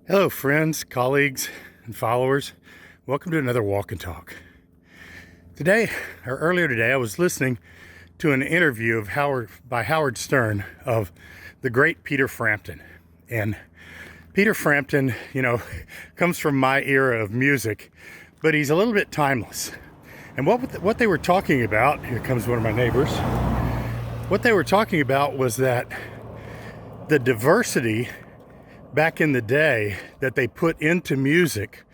Hello, friends, colleagues, and followers. Welcome to another Walk and Talk. Earlier today, I was listening to an interview of Howard Stern of the great Peter Frampton. And Peter Frampton, comes from my era of music, but he's a little bit timeless. And what they were talking about, here comes one of my neighbors, what they were talking about was that the diversity back in the day that they put into music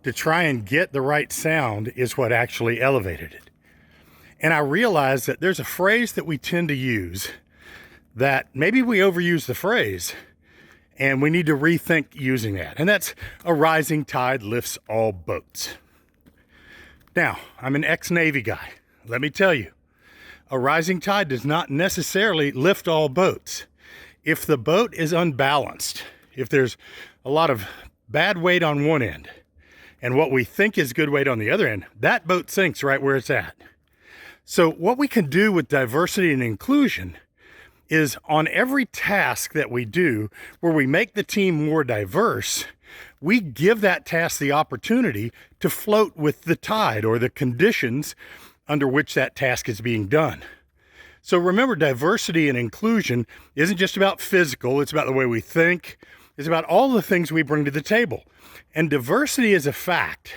to try and get the right sound is what actually elevated it. And I realized that there's a phrase that we tend to use that maybe we overuse the phrase and we need to rethink using that. And that's a rising tide lifts all boats. Now, I'm an ex-Navy guy. Let me tell you, a rising tide does not necessarily lift all boats. If the boat is unbalanced, if there's a lot of bad weight on one end and what we think is good weight on the other end, that boat sinks right where it's at. So what we can do with diversity and inclusion is on every task that we do where we make the team more diverse, we give that task the opportunity to float with the tide or the conditions under which that task is being done. So remember, diversity and inclusion isn't just about physical, it's about the way we think. It's about all the things we bring to the table. And diversity is a fact.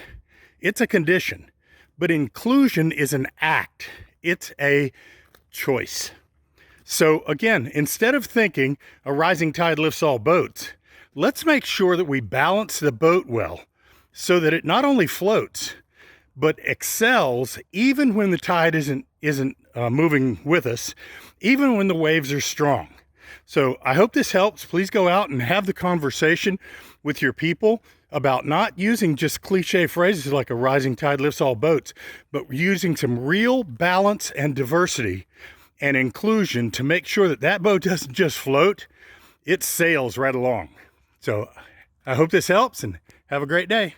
It's a condition. But inclusion is an act. It's a choice. So again, instead of thinking a rising tide lifts all boats, let's make sure that we balance the boat well so that it not only floats, but excels even when the tide isn't moving with us, even when the waves are strong. So I hope this helps. Please go out and have the conversation with your people about not using just cliche phrases like a rising tide lifts all boats, but using some real balance and diversity and inclusion to make sure that that boat doesn't just float, it sails right along. So I hope this helps and have a great day.